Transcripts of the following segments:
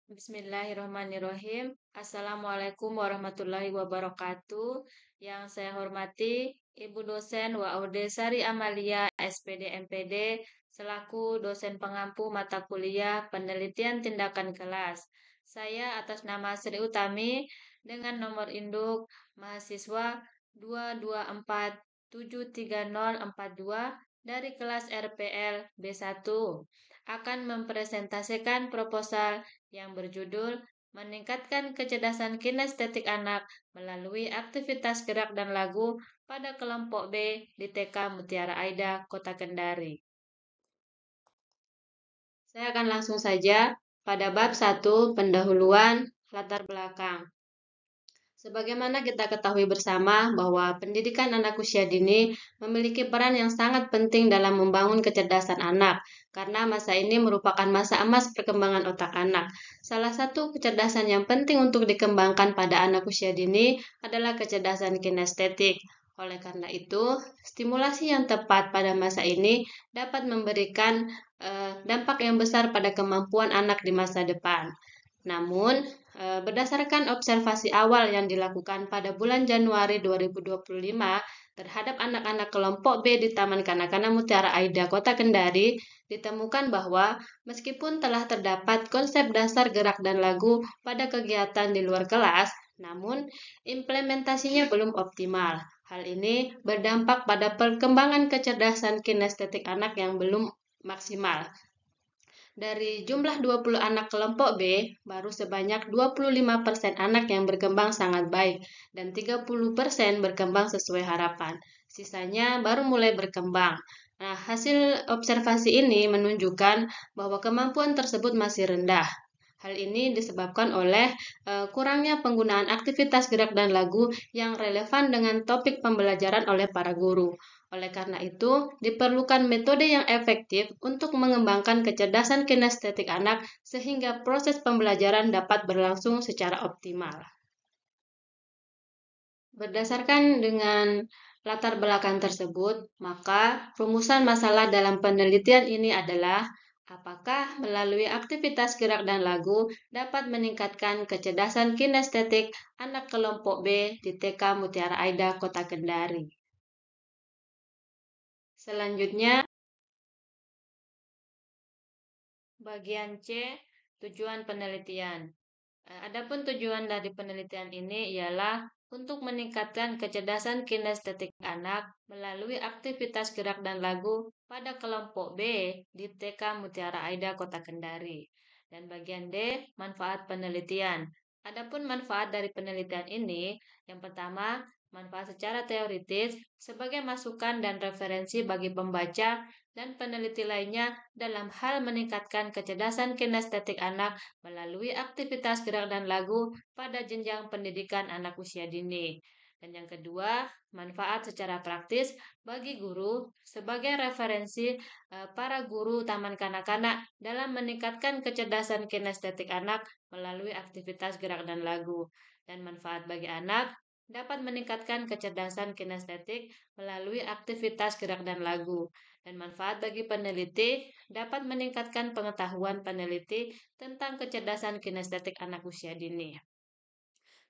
Bismillahirrahmanirrahim. Assalamualaikum warahmatullahi wabarakatuh. Yang saya hormati Ibu dosen Waude Sari Amalia, SPD MPD, selaku dosen pengampu mata kuliah penelitian tindakan kelas. Saya atas nama Sri Utami dengan nomor induk mahasiswa 224730042 dari kelas RPL B1 akan mempresentasikan proposal yang berjudul Meningkatkan Kecerdasan Kinestetik Anak melalui aktivitas gerak dan lagu pada kelompok B di TK Mutiara Aida, Kota Kendari. Saya akan langsung saja pada bab 1 pendahuluan latar belakang. Sebagaimana kita ketahui bersama bahwa pendidikan anak usia dini memiliki peran yang sangat penting dalam membangun kecerdasan anak, karena masa ini merupakan masa emas perkembangan otak anak. Salah satu kecerdasan yang penting untuk dikembangkan pada anak usia dini adalah kecerdasan kinestetik. Oleh karena itu, stimulasi yang tepat pada masa ini dapat memberikan dampak yang besar pada kemampuan anak di masa depan. Namun, berdasarkan observasi awal yang dilakukan pada bulan Januari 2025 terhadap anak-anak kelompok B di Taman Kanak-kanak Mutiara Aida, Kota Kendari, ditemukan bahwa meskipun telah terdapat konsep dasar gerak dan lagu pada kegiatan di luar kelas, namun implementasinya belum optimal. Hal ini berdampak pada perkembangan kecerdasan kinestetik anak yang belum maksimal. Dari jumlah 20 anak kelompok B, baru sebanyak 25% anak yang berkembang sangat baik dan 30% berkembang sesuai harapan. Sisanya baru mulai berkembang. Nah, hasil observasi ini menunjukkan bahwa kemampuan tersebut masih rendah. Hal ini disebabkan oleh kurangnya penggunaan aktivitas gerak dan lagu yang relevan dengan topik pembelajaran oleh para guru. Oleh karena itu, diperlukan metode yang efektif untuk mengembangkan kecerdasan kinestetik anak sehingga proses pembelajaran dapat berlangsung secara optimal. Berdasarkan dengan latar belakang tersebut, maka rumusan masalah dalam penelitian ini adalah apakah melalui aktivitas gerak dan lagu dapat meningkatkan kecerdasan kinestetik anak kelompok B di TK Mutiara Aida, Kota Kendari. Selanjutnya, bagian C, tujuan penelitian. Adapun tujuan dari penelitian ini ialah untuk meningkatkan kecerdasan kinestetik anak melalui aktivitas gerak dan lagu pada kelompok B di TK Mutiara Aida, Kota Kendari. Dan bagian D, manfaat penelitian. Adapun manfaat dari penelitian ini, yang pertama, manfaat secara teoritis sebagai masukan dan referensi bagi pembaca dan peneliti lainnya dalam hal meningkatkan kecerdasan kinestetik anak melalui aktivitas gerak dan lagu pada jenjang pendidikan anak usia dini. Dan yang kedua, manfaat secara praktis bagi guru sebagai referensi para guru taman kanak-kanak dalam meningkatkan kecerdasan kinestetik anak melalui aktivitas gerak dan lagu. Dan manfaat bagi anak dapat meningkatkan kecerdasan kinestetik melalui aktivitas gerak dan lagu. Dan manfaat bagi peneliti dapat meningkatkan pengetahuan peneliti tentang kecerdasan kinestetik anak usia dini.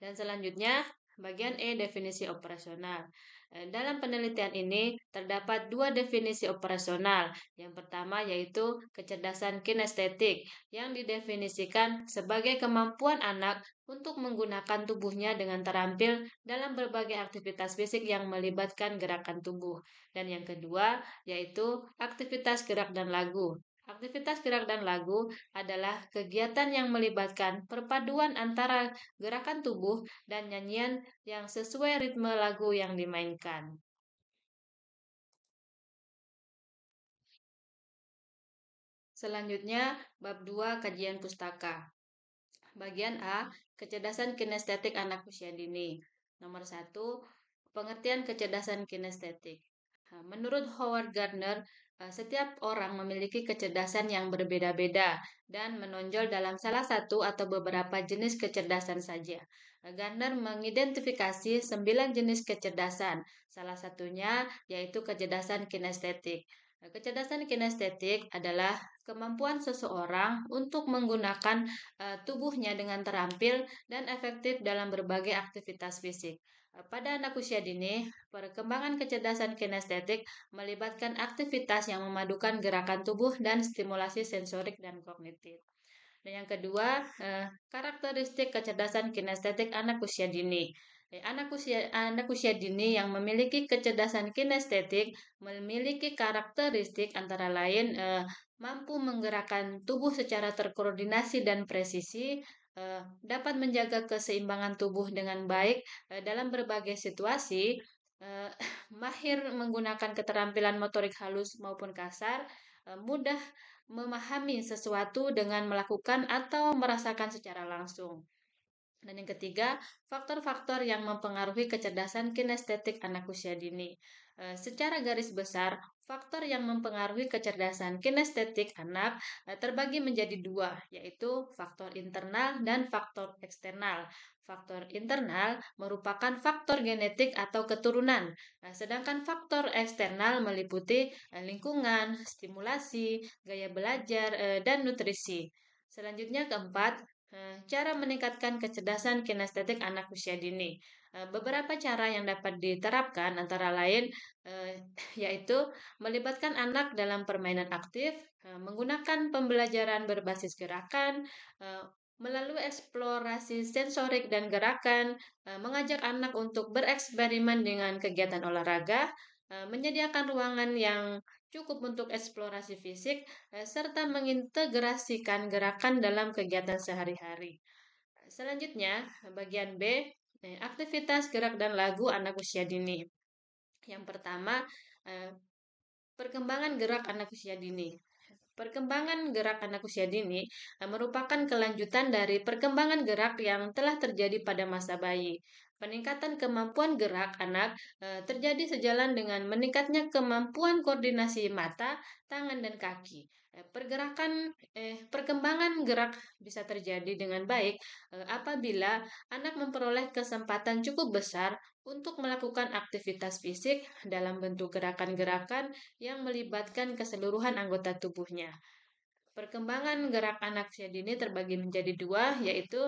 Dan selanjutnya, bagian E, definisi operasional. Dalam penelitian ini terdapat dua definisi operasional. Yang pertama yaitu kecerdasan kinestetik yang didefinisikan sebagai kemampuan anak untuk menggunakan tubuhnya dengan terampil dalam berbagai aktivitas fisik yang melibatkan gerakan tubuh. Dan yang kedua yaitu aktivitas gerak dan lagu. Aktivitas gerak dan lagu adalah kegiatan yang melibatkan perpaduan antara gerakan tubuh dan nyanyian yang sesuai ritme lagu yang dimainkan. Selanjutnya, bab 2 kajian pustaka. Bagian A, kecerdasan kinestetik anak usia dini. Nomor 1, pengertian kecerdasan kinestetik. Menurut Howard Gardner, setiap orang memiliki kecerdasan yang berbeda-beda dan menonjol dalam salah satu atau beberapa jenis kecerdasan saja. Gardner mengidentifikasi 9 jenis kecerdasan, salah satunya yaitu kecerdasan kinestetik. Kecerdasan kinestetik adalah kemampuan seseorang untuk menggunakan tubuhnya dengan terampil dan efektif dalam berbagai aktivitas fisik. Pada anak usia dini, perkembangan kecerdasan kinestetik melibatkan aktivitas yang memadukan gerakan tubuh dan stimulasi sensorik dan kognitif. Dan yang kedua, karakteristik kecerdasan kinestetik anak usia dini. Anak usia dini yang memiliki kecerdasan kinestetik memiliki karakteristik antara lain mampu menggerakkan tubuh secara terkoordinasi dan presisi, dapat menjaga keseimbangan tubuh dengan baik dalam berbagai situasi, eh, mahir menggunakan keterampilan motorik halus maupun kasar, mudah memahami sesuatu dengan melakukan atau merasakan secara langsung. Dan yang ketiga, faktor-faktor yang mempengaruhi kecerdasan kinestetik anak usia dini. Secara garis besar, faktor yang mempengaruhi kecerdasan kinestetik anak terbagi menjadi dua, yaitu faktor internal dan faktor eksternal. Faktor internal merupakan faktor genetik atau keturunan, sedangkan faktor eksternal meliputi lingkungan, stimulasi, gaya belajar, dan nutrisi. Selanjutnya keempat, cara meningkatkan kecerdasan kinestetik anak usia dini. Beberapa cara yang dapat diterapkan antara lain yaitu melibatkan anak dalam permainan aktif, menggunakan pembelajaran berbasis gerakan, eh, melalui eksplorasi sensorik dan gerakan, mengajak anak untuk bereksperimen dengan kegiatan olahraga, menyediakan ruangan yang cukup untuk eksplorasi fisik, serta mengintegrasikan gerakan dalam kegiatan sehari-hari. Selanjutnya, bagian B, aktivitas gerak dan lagu anak usia dini. Yang pertama, eh, perkembangan gerak anak usia dini. Perkembangan gerak anak usia dini merupakan kelanjutan dari perkembangan gerak yang telah terjadi pada masa bayi. Peningkatan kemampuan gerak anak terjadi sejalan dengan meningkatnya kemampuan koordinasi mata, tangan, dan kaki. Perkembangan gerak bisa terjadi dengan baik apabila anak memperoleh kesempatan cukup besar untuk melakukan aktivitas fisik dalam bentuk gerakan-gerakan yang melibatkan keseluruhan anggota tubuhnya. Perkembangan gerak anak usia dini terbagi menjadi dua, yaitu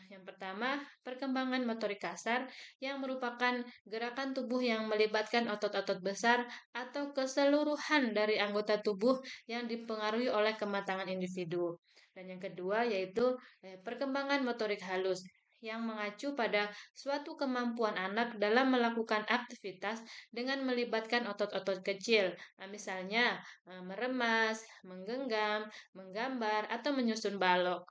yang pertama perkembangan motorik kasar yang merupakan gerakan tubuh yang melibatkan otot-otot besar atau keseluruhan dari anggota tubuh yang dipengaruhi oleh kematangan individu. Dan yang kedua yaitu perkembangan motorik halus yang mengacu pada suatu kemampuan anak dalam melakukan aktivitas dengan melibatkan otot-otot kecil, misalnya meremas, menggenggam, menggambar, atau menyusun balok.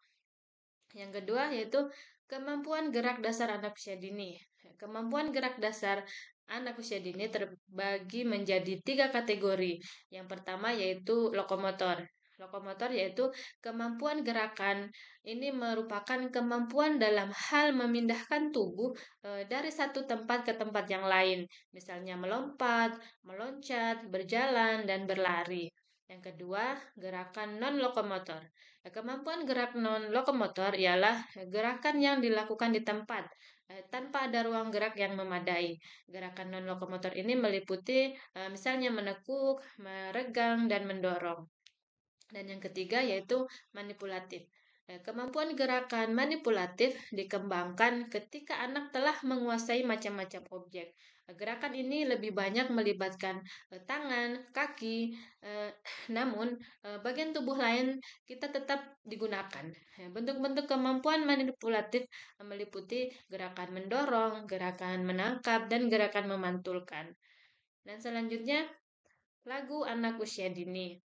Yang kedua yaitu kemampuan gerak dasar anak usia dini. Kemampuan gerak dasar anak usia dini terbagi menjadi tiga kategori. Yang pertama yaitu lokomotor. Lokomotor yaitu kemampuan gerakan. Ini merupakan kemampuan dalam hal memindahkan tubuh dari satu tempat ke tempat yang lain, misalnya melompat, meloncat, berjalan, dan berlari. Yang kedua, gerakan non-lokomotor. Kemampuan gerak non-lokomotor ialah gerakan yang dilakukan di tempat tanpa ada ruang gerak yang memadai. Gerakan non-lokomotor ini meliputi misalnya menekuk, meregang, dan mendorong. Dan yang ketiga yaitu manipulatif. Kemampuan gerakan manipulatif dikembangkan ketika anak telah menguasai macam-macam objek. Gerakan ini lebih banyak melibatkan tangan, kaki, namun bagian tubuh lain kita tetap digunakan. Bentuk-bentuk kemampuan manipulatif meliputi gerakan mendorong, gerakan menangkap, dan gerakan memantulkan. Dan selanjutnya, lagu anak usia dini.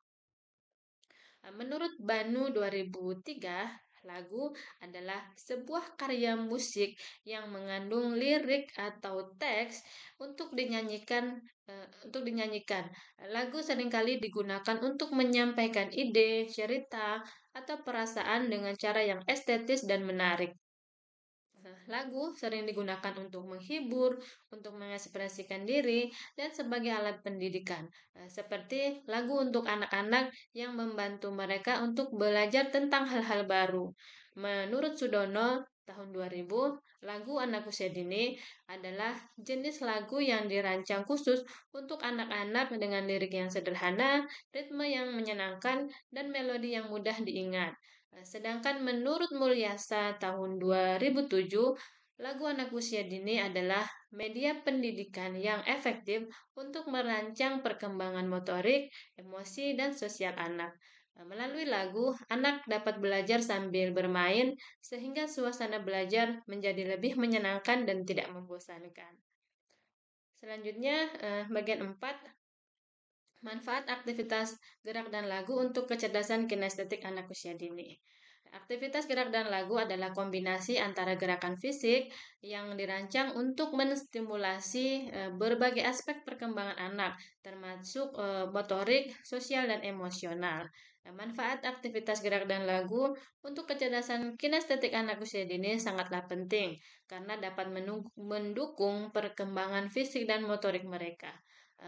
Menurut Banu 2003, lagu adalah sebuah karya musik yang mengandung lirik atau teks untuk dinyanyikan. Lagu seringkali digunakan untuk menyampaikan ide, cerita, atau perasaan dengan cara yang estetis dan menarik. Lagu sering digunakan untuk menghibur, untuk mengekspresikan diri, dan sebagai alat pendidikan, seperti lagu untuk anak-anak yang membantu mereka untuk belajar tentang hal-hal baru. Menurut Sudono, tahun 2000, lagu anak usia dini adalah jenis lagu yang dirancang khusus untuk anak-anak dengan lirik yang sederhana, ritme yang menyenangkan, dan melodi yang mudah diingat. Sedangkan menurut Mulyasa tahun 2007, lagu anak usia dini adalah media pendidikan yang efektif untuk merancang perkembangan motorik, emosi, dan sosial anak. Melalui lagu, anak dapat belajar sambil bermain, sehingga suasana belajar menjadi lebih menyenangkan dan tidak membosankan. Selanjutnya, bagian 4, manfaat aktivitas gerak dan lagu untuk kecerdasan kinestetik anak usia dini. Aktivitas gerak dan lagu adalah kombinasi antara gerakan fisik yang dirancang untuk menstimulasi berbagai aspek perkembangan anak, termasuk motorik, sosial, dan emosional. Manfaat aktivitas gerak dan lagu untuk kecerdasan kinestetik anak usia dini sangatlah penting karena dapat mendukung perkembangan fisik dan motorik mereka.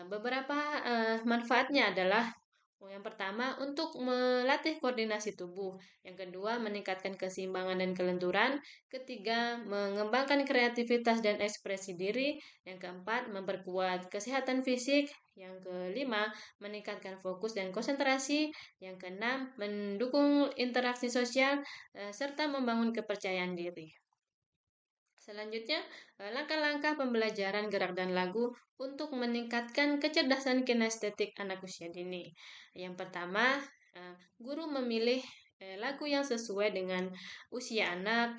Beberapa manfaatnya adalah yang pertama, untuk melatih koordinasi tubuh. Yang kedua, meningkatkan keseimbangan dan kelenturan. Ketiga, mengembangkan kreativitas dan ekspresi diri. Yang keempat, memperkuat kesehatan fisik. Yang kelima, meningkatkan fokus dan konsentrasi. Yang keenam, mendukung interaksi sosial, serta membangun kepercayaan diri. Selanjutnya, langkah-langkah pembelajaran gerak dan lagu untuk meningkatkan kecerdasan kinestetik anak usia dini. Yang pertama, guru memilih lagu yang sesuai dengan usia anak,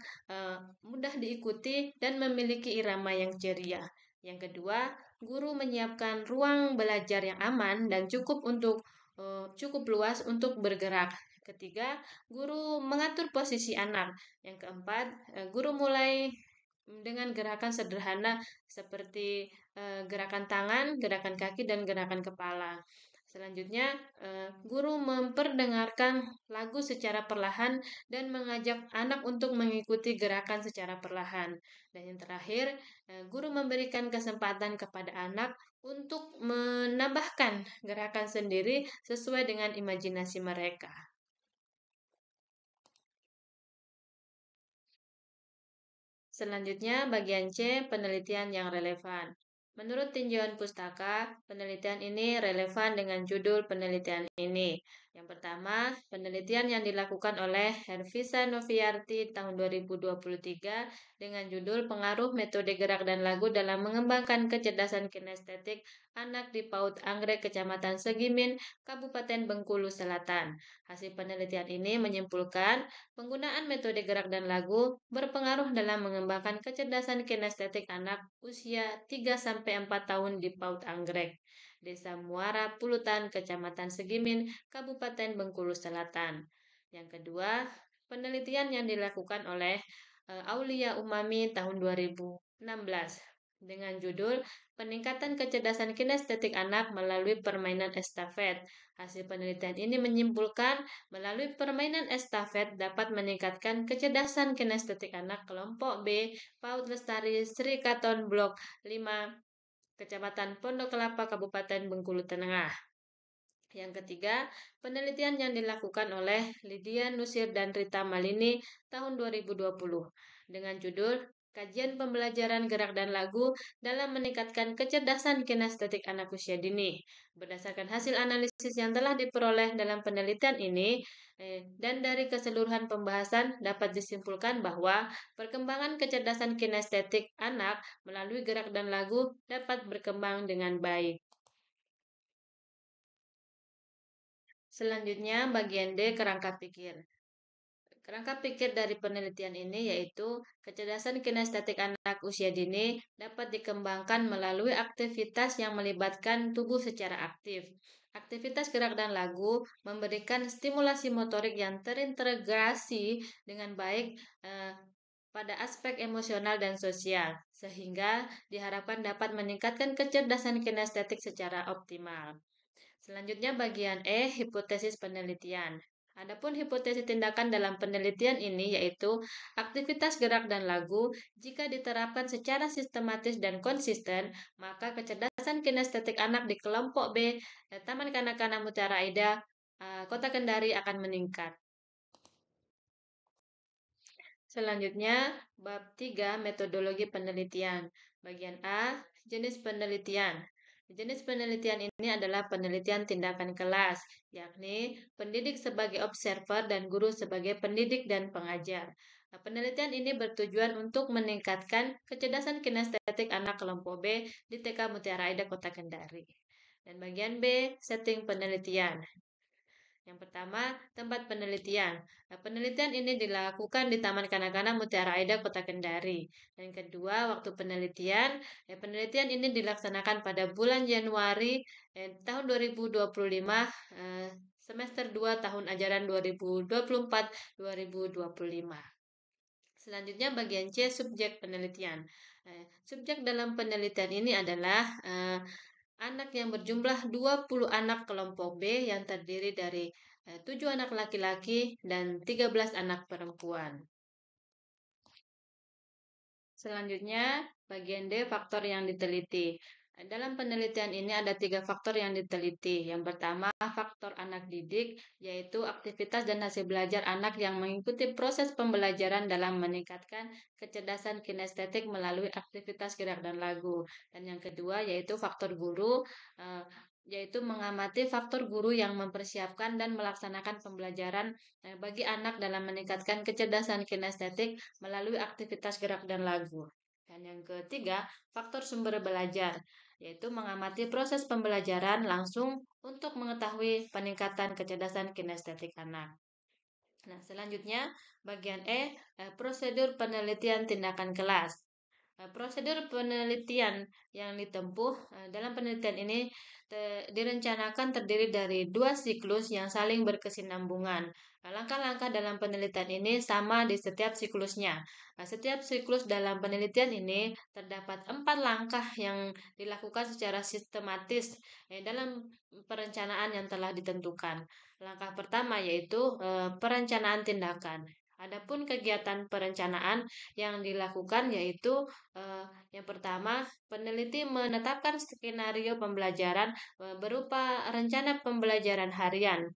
mudah diikuti, dan memiliki irama yang ceria. Yang kedua, guru menyiapkan ruang belajar yang aman dan cukup luas untuk bergerak. Ketiga, guru mengatur posisi anak. Yang keempat, guru mulai dengan gerakan sederhana seperti gerakan tangan, gerakan kaki, dan gerakan kepala. Selanjutnya, guru memperdengarkan lagu secara perlahan dan mengajak anak untuk mengikuti gerakan secara perlahan. Dan yang terakhir, guru memberikan kesempatan kepada anak untuk menambahkan gerakan sendiri sesuai dengan imajinasi mereka. Selanjutnya, bagian C, penelitian yang relevan. Menurut tinjauan pustaka, penelitian ini relevan dengan judul penelitian ini. Yang pertama, penelitian yang dilakukan oleh Hervisa Noviarti tahun 2023 dengan judul Pengaruh Metode Gerak dan Lagu dalam Mengembangkan Kecerdasan Kinestetik Anak di PAUD Anggrek, Kecamatan Segimin, Kabupaten Bengkulu Selatan. Hasil penelitian ini menyimpulkan penggunaan metode gerak dan lagu berpengaruh dalam mengembangkan kecerdasan kinestetik anak usia 3-4 tahun di PAUD Anggrek, Desa Muara Pulutan, Kecamatan Segimin, Kabupaten Bengkulu Selatan. Yang kedua, penelitian yang dilakukan oleh Aulia Umami tahun 2016 dengan judul Peningkatan Kecerdasan Kinestetik Anak Melalui Permainan Estafet. Hasil penelitian ini menyimpulkan melalui permainan estafet dapat meningkatkan kecerdasan kinestetik anak kelompok B, PAUD Lestari Sri Katon Blok 5, Kecamatan Pondok Kelapa, Kabupaten Bengkulu Tengah. Yang ketiga, penelitian yang dilakukan oleh Lydia Nusir dan Rita Malini tahun 2020 dengan judul Kajian Pembelajaran Gerak dan Lagu dalam Meningkatkan Kecerdasan Kinestetik Anak Usia Dini. Berdasarkan hasil analisis yang telah diperoleh dalam penelitian ini, dan dari keseluruhan pembahasan dapat disimpulkan bahwa perkembangan kecerdasan kinestetik anak melalui gerak dan lagu dapat berkembang dengan baik. Selanjutnya, bagian D, kerangka pikir. Kerangka pikir dari penelitian ini yaitu kecerdasan kinestetik anak usia dini dapat dikembangkan melalui aktivitas yang melibatkan tubuh secara aktif. Aktivitas gerak dan lagu memberikan stimulasi motorik yang terintegrasi dengan baik pada aspek emosional dan sosial, sehingga diharapkan dapat meningkatkan kecerdasan kinestetik secara optimal. Selanjutnya bagian E, hipotesis penelitian. Adapun hipotesis tindakan dalam penelitian ini yaitu aktivitas gerak dan lagu jika diterapkan secara sistematis dan konsisten, maka kecerdasan kinestetik anak di kelompok B, Taman Kanak-kanak Mutiara Aida, Kota Kendari akan meningkat. Selanjutnya, bab 3 metodologi penelitian. Bagian A, jenis penelitian. Jenis penelitian ini adalah penelitian tindakan kelas, yakni pendidik sebagai observer dan guru sebagai pendidik dan pengajar. Nah, penelitian ini bertujuan untuk meningkatkan kecerdasan kinestetik anak kelompok B di TK Mutiara Aida Kota Kendari. Dan bagian B, setting penelitian. Yang pertama, tempat penelitian. Nah, penelitian ini dilakukan di Taman Kanak-kanak Mutiara Aida, Kota Kendari. Dan kedua, waktu penelitian. Penelitian ini dilaksanakan pada bulan Januari tahun 2025, semester 2 tahun ajaran 2024-2025. Selanjutnya bagian C, subjek penelitian. Subjek dalam penelitian ini adalah anak yang berjumlah 20 anak kelompok B yang terdiri dari 7 anak laki-laki dan 13 anak perempuan. Selanjutnya, bagian D, faktor yang diteliti. Dalam penelitian ini ada 3 faktor yang diteliti. Yang pertama, faktor anak didik, yaitu aktivitas dan hasil belajar anak yang mengikuti proses pembelajaran dalam meningkatkan kecerdasan kinestetik melalui aktivitas gerak dan lagu. Dan yang kedua, yaitu faktor guru, yaitu mengamati faktor guru yang mempersiapkan dan melaksanakan pembelajaran bagi anak dalam meningkatkan kecerdasan kinestetik melalui aktivitas gerak dan lagu. Dan yang ketiga, faktor sumber belajar, yaitu mengamati proses pembelajaran langsung untuk mengetahui peningkatan kecerdasan kinestetik anak. Nah, selanjutnya bagian E, prosedur penelitian tindakan kelas. Prosedur penelitian yang ditempuh dalam penelitian ini direncanakan terdiri dari 2 siklus yang saling berkesinambungan. Langkah-langkah dalam penelitian ini sama di setiap siklusnya. Setiap siklus dalam penelitian ini terdapat 4 langkah yang dilakukan secara sistematis dalam perencanaan yang telah ditentukan. Langkah pertama yaitu perencanaan tindakan. Adapun kegiatan perencanaan yang dilakukan yaitu yang pertama, peneliti menetapkan skenario pembelajaran berupa rencana pembelajaran harian.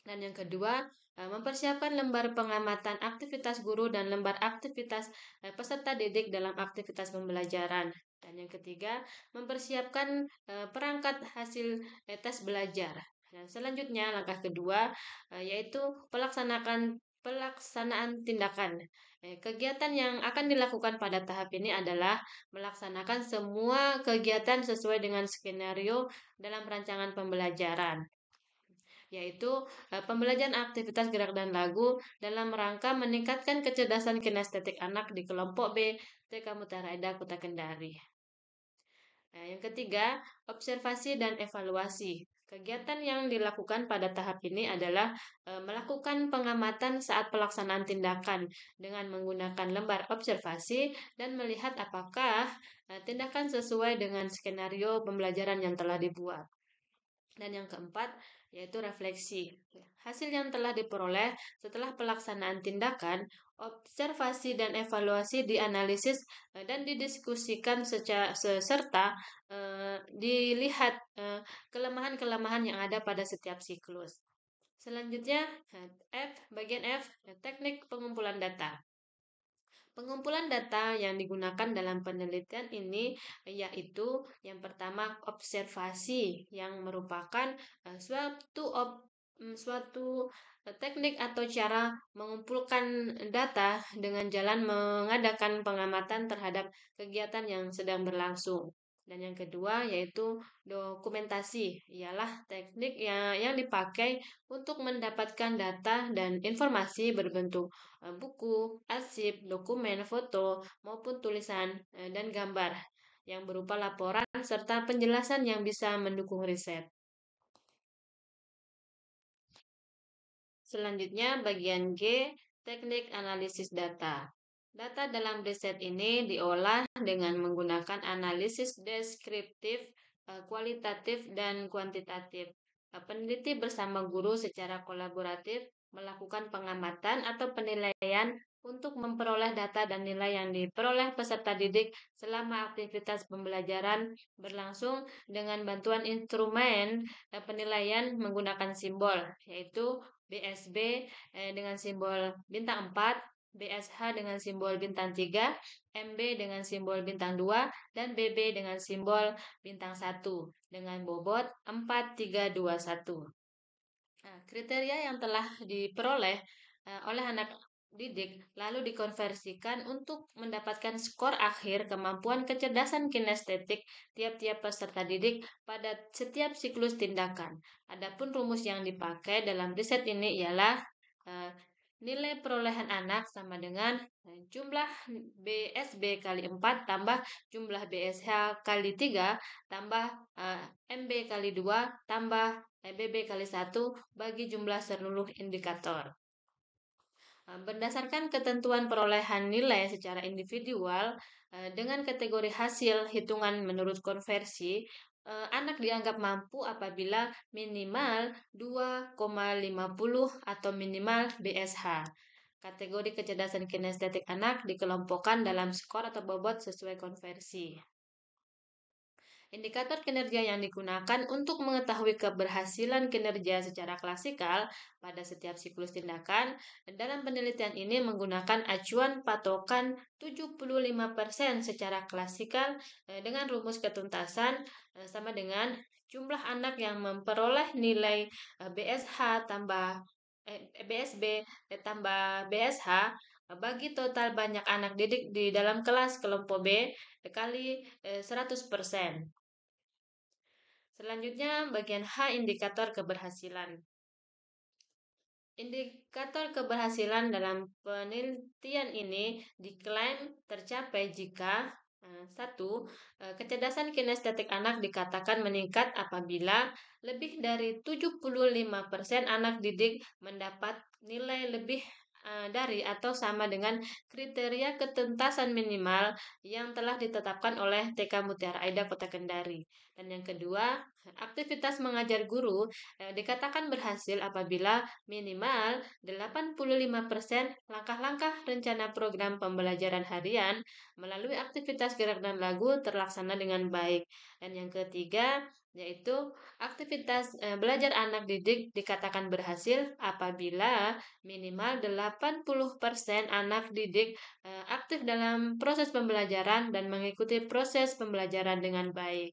Dan yang kedua, mempersiapkan lembar pengamatan aktivitas guru dan lembar aktivitas peserta didik dalam aktivitas pembelajaran. Dan yang ketiga, mempersiapkan perangkat hasil tes belajar. Dan selanjutnya, langkah kedua yaitu pelaksanaan tindakan. Kegiatan yang akan dilakukan pada tahap ini adalah melaksanakan semua kegiatan sesuai dengan skenario dalam rancangan pembelajaran, yaitu pembelajaran aktivitas gerak dan lagu dalam rangka meningkatkan kecerdasan kinestetik anak di kelompok B TK Mutiara Aida Kota Kendari. Yang ketiga, observasi dan evaluasi. Kegiatan yang dilakukan pada tahap ini adalah melakukan pengamatan saat pelaksanaan tindakan dengan menggunakan lembar observasi dan melihat apakah tindakan sesuai dengan skenario pembelajaran yang telah dibuat. Dan yang keempat, yaitu refleksi. Hasil yang telah diperoleh setelah pelaksanaan tindakan, observasi dan evaluasi dianalisis dan didiskusikan serta dilihat kelemahan-kelemahan yang ada pada setiap siklus. Selanjutnya, bagian F, teknik pengumpulan data. Pengumpulan data yang digunakan dalam penelitian ini yaitu yang pertama observasi yang merupakan suatu teknik atau cara mengumpulkan data dengan jalan mengadakan pengamatan terhadap kegiatan yang sedang berlangsung. Dan yang kedua yaitu dokumentasi, ialah teknik yang dipakai untuk mendapatkan data dan informasi berbentuk buku, arsip, dokumen, foto, maupun tulisan dan gambar yang berupa laporan serta penjelasan yang bisa mendukung riset. Selanjutnya bagian G, teknik analisis data. Data dalam riset ini diolah dengan menggunakan analisis deskriptif, kualitatif, dan kuantitatif. Peneliti bersama guru secara kolaboratif melakukan pengamatan atau penilaian untuk memperoleh data dan nilai yang diperoleh peserta didik selama aktivitas pembelajaran berlangsung dengan bantuan instrumen penilaian menggunakan simbol, yaitu BSB dengan simbol bintang 4, BSH dengan simbol bintang 3, MB dengan simbol bintang 2, dan BB dengan simbol bintang 1 dengan bobot 4321. Nah, kriteria yang telah diperoleh oleh anak didik lalu dikonversikan untuk mendapatkan skor akhir kemampuan kecerdasan kinestetik tiap-tiap peserta didik pada setiap siklus tindakan. Adapun rumus yang dipakai dalam riset ini ialah eh, nilai perolehan anak sama dengan jumlah BSB kali 4 tambah jumlah BSH kali 3 tambah MB kali 2 tambah BB kali 1 bagi jumlah seluruh indikator. Berdasarkan ketentuan perolehan nilai secara individual dengan kategori hasil hitungan menurut konversi, anak dianggap mampu apabila minimal 2,50 atau minimal BSH. Kategori kecerdasan kinestetik anak dikelompokkan dalam skor atau bobot sesuai konversi. Indikator kinerja yang digunakan untuk mengetahui keberhasilan kinerja secara klasikal pada setiap siklus tindakan dalam penelitian ini menggunakan acuan patokan 75% secara klasikal dengan rumus ketuntasan sama dengan jumlah anak yang memperoleh nilai BSH tambah BSB tambah BSH bagi total banyak anak didik di dalam kelas kelompok B kali 100%. Selanjutnya bagian H indikator keberhasilan. Indikator keberhasilan dalam penelitian ini diklaim tercapai jika 1. Kecerdasan kinestetik anak dikatakan meningkat apabila lebih dari 75% anak didik mendapat nilai lebih dari atau sama dengan kriteria ketuntasan minimal yang telah ditetapkan oleh TK Mutiara Aida Kota Kendari. Dan yang kedua, aktivitas mengajar guru dikatakan berhasil apabila minimal 85% langkah-langkah rencana program pembelajaran harian melalui aktivitas gerak dan lagu terlaksana dengan baik. Dan yang ketiga, yaitu aktivitas belajar anak didik dikatakan berhasil apabila minimal 80% anak didik aktif dalam proses pembelajaran dan mengikuti proses pembelajaran dengan baik.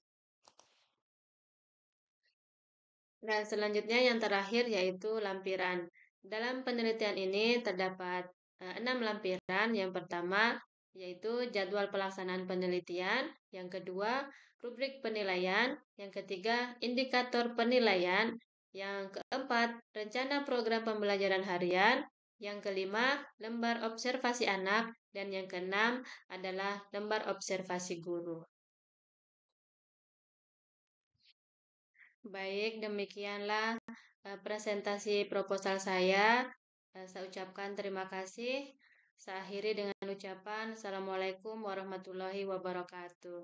Dan selanjutnya yang terakhir yaitu lampiran. Dalam penelitian ini terdapat 6 lampiran. Yang pertama yaitu jadwal pelaksanaan penelitian, yang kedua rubrik penilaian, yang ketiga indikator penilaian, yang keempat rencana program pembelajaran harian, yang kelima lembar observasi anak, dan yang keenam adalah lembar observasi guru. Baik, demikianlah presentasi proposal saya. Saya ucapkan terima kasih. Saya akhiri dengan ucapan Assalamualaikum warahmatullahi wabarakatuh.